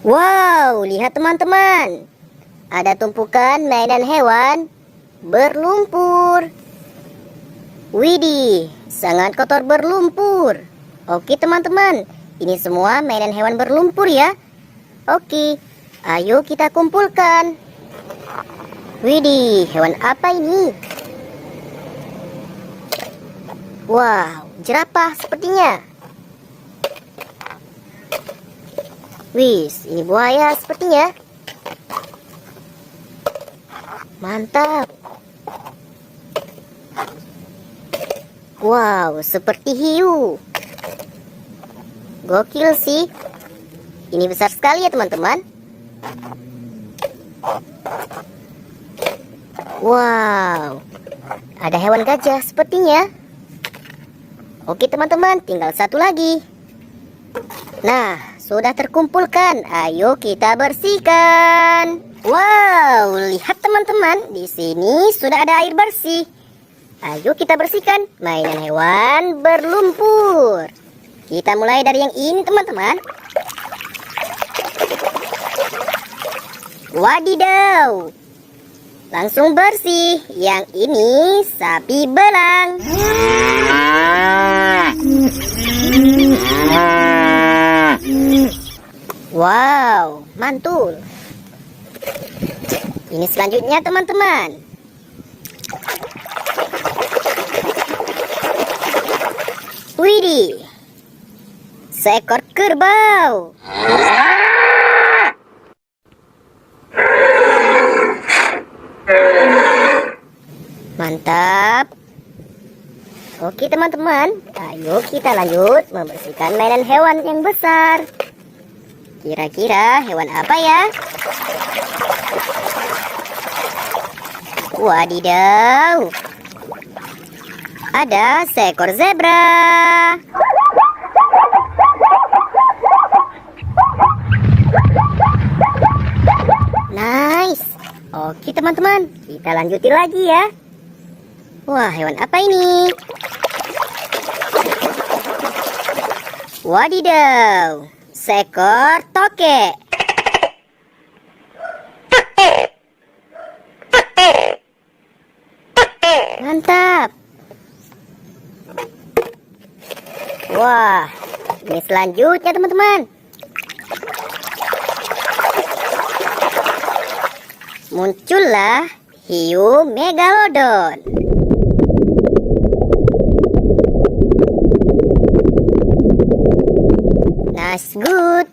Wow, lihat teman-teman. Ada tumpukan mainan hewan berlumpur. Widih, sangat kotor berlumpur. Oke teman-teman, ini semua mainan hewan berlumpur ya. Oke, ayo kita kumpulkan. Widih, hewan apa ini? Wow, jerapah sepertinya. Wis, ini buaya sepertinya. Mantap. Wow, seperti hiu. Gokil sih. Ini besar sekali ya teman-teman. Wow, ada hewan gajah sepertinya. Oke teman-teman, tinggal satu lagi. Nah, sudah terkumpulkan. Ayo kita bersihkan. Wow, lihat teman-teman, di sini sudah ada air bersih. Ayo kita bersihkan mainan hewan berlumpur. Kita mulai dari yang ini teman-teman. Wadidaw, langsung bersih. Yang ini sapi belang. Wow, mantul. Ini selanjutnya teman-teman. Widih, seekor kerbau. Mantap. Oke teman-teman, ayo kita lanjut membersihkan mainan hewan yang besar. Kira-kira hewan apa ya? Wadidaw, ada seekor zebra. Nice. Oke teman-teman, kita lanjutin lagi ya. Wah, hewan apa ini? Wadidaw, seekor tokek. Mantap. Wah, ini selanjutnya teman-teman. Muncullah hiu megalodon. Nice, good.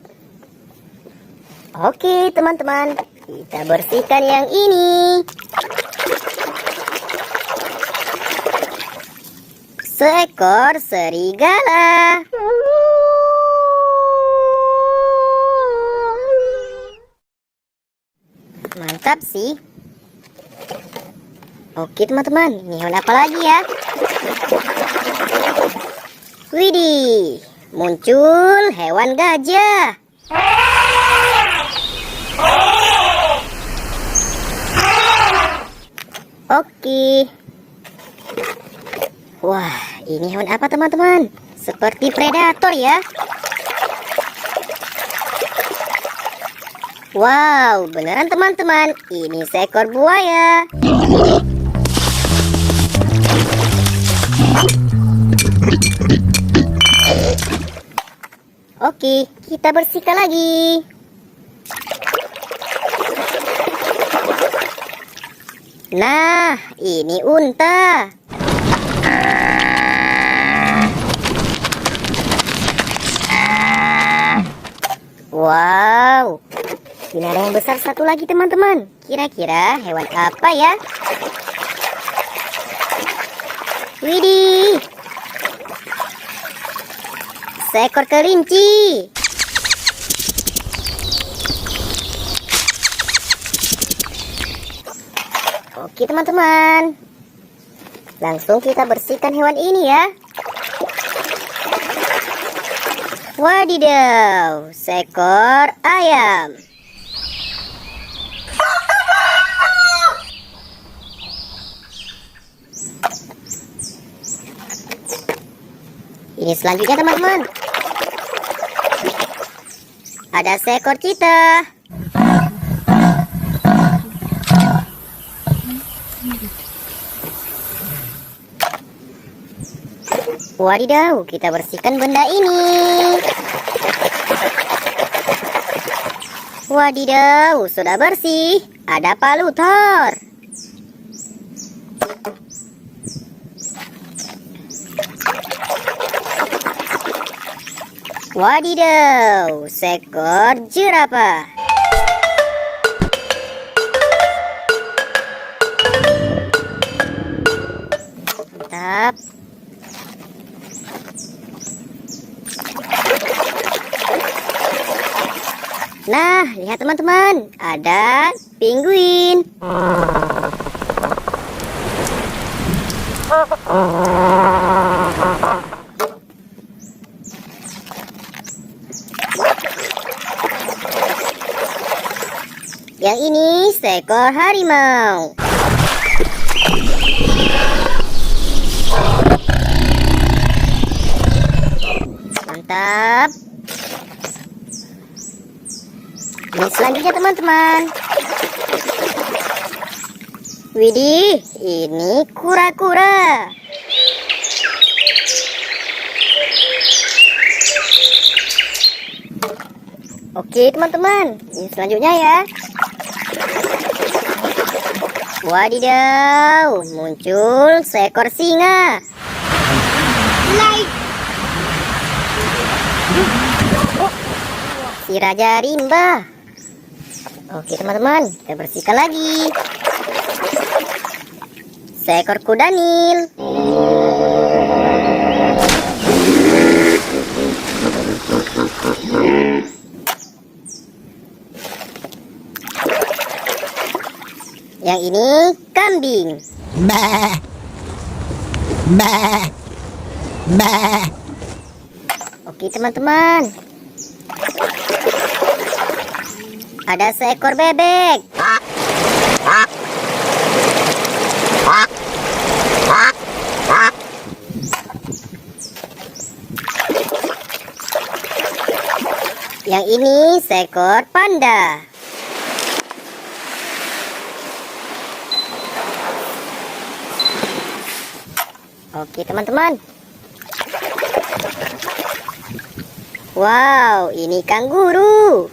Oke teman-teman, kita bersihkan yang ini. Seekor serigala. Mantap sih. Oke teman-teman, ini hewan apa lagi ya? Widih, muncul hewan gajah. Oke. Wah, ini hewan apa teman-teman? Seperti predator ya. Wow, beneran teman-teman. Ini seekor buaya. Oke, kita bersihkan lagi. Nah, ini unta. Wow, ini ada yang besar satu lagi teman-teman. Kira-kira hewan apa ya? Widih, seekor kelinci. Oke teman-teman, langsung kita bersihkan hewan ini ya. Wadidaw, seekor ayam. Ini selanjutnya teman-teman. Ada seekor cheetah. Wadidaw, kita bersihkan benda ini. Wadidaw, sudah bersih. Ada palutor. Wadidaw, seekor jerapah. Mantap. Nah, lihat teman-teman, ada penguin. Yang ini seekor harimau. Mantap. Ini selanjutnya teman-teman. Widih, ini kura-kura. Oke teman-teman, ini selanjutnya ya. Wadidaw, muncul seekor singa. Si Raja Rimba. Oke teman-teman, kita bersihkan lagi. Seekor kuda Nil. Yang ini kambing. Meh. Meh. Meh. Oke teman-teman. Ada seekor bebek. Yang ini seekor panda. Oke teman-teman. Wow, ini kanguru.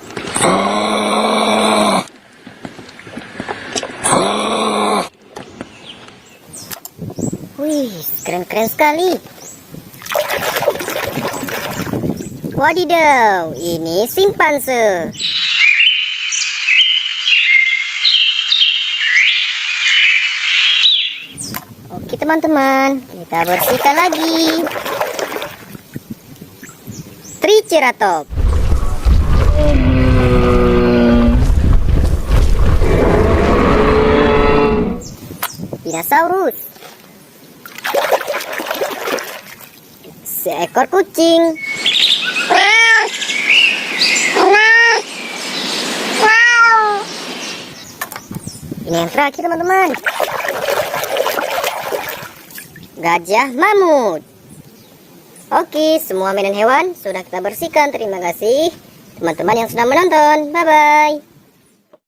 Wih, keren-keren sekali. Wadidaw, ini simpanse. Oke teman-teman, kita bersihkan lagi. Triceratops. Dinosaurus. Seekor kucing. Ini yang terakhir teman-teman. Gajah mamut. Oke, semua mainan hewan sudah kita bersihkan. Terima kasih teman-teman yang sudah menonton. Bye-bye.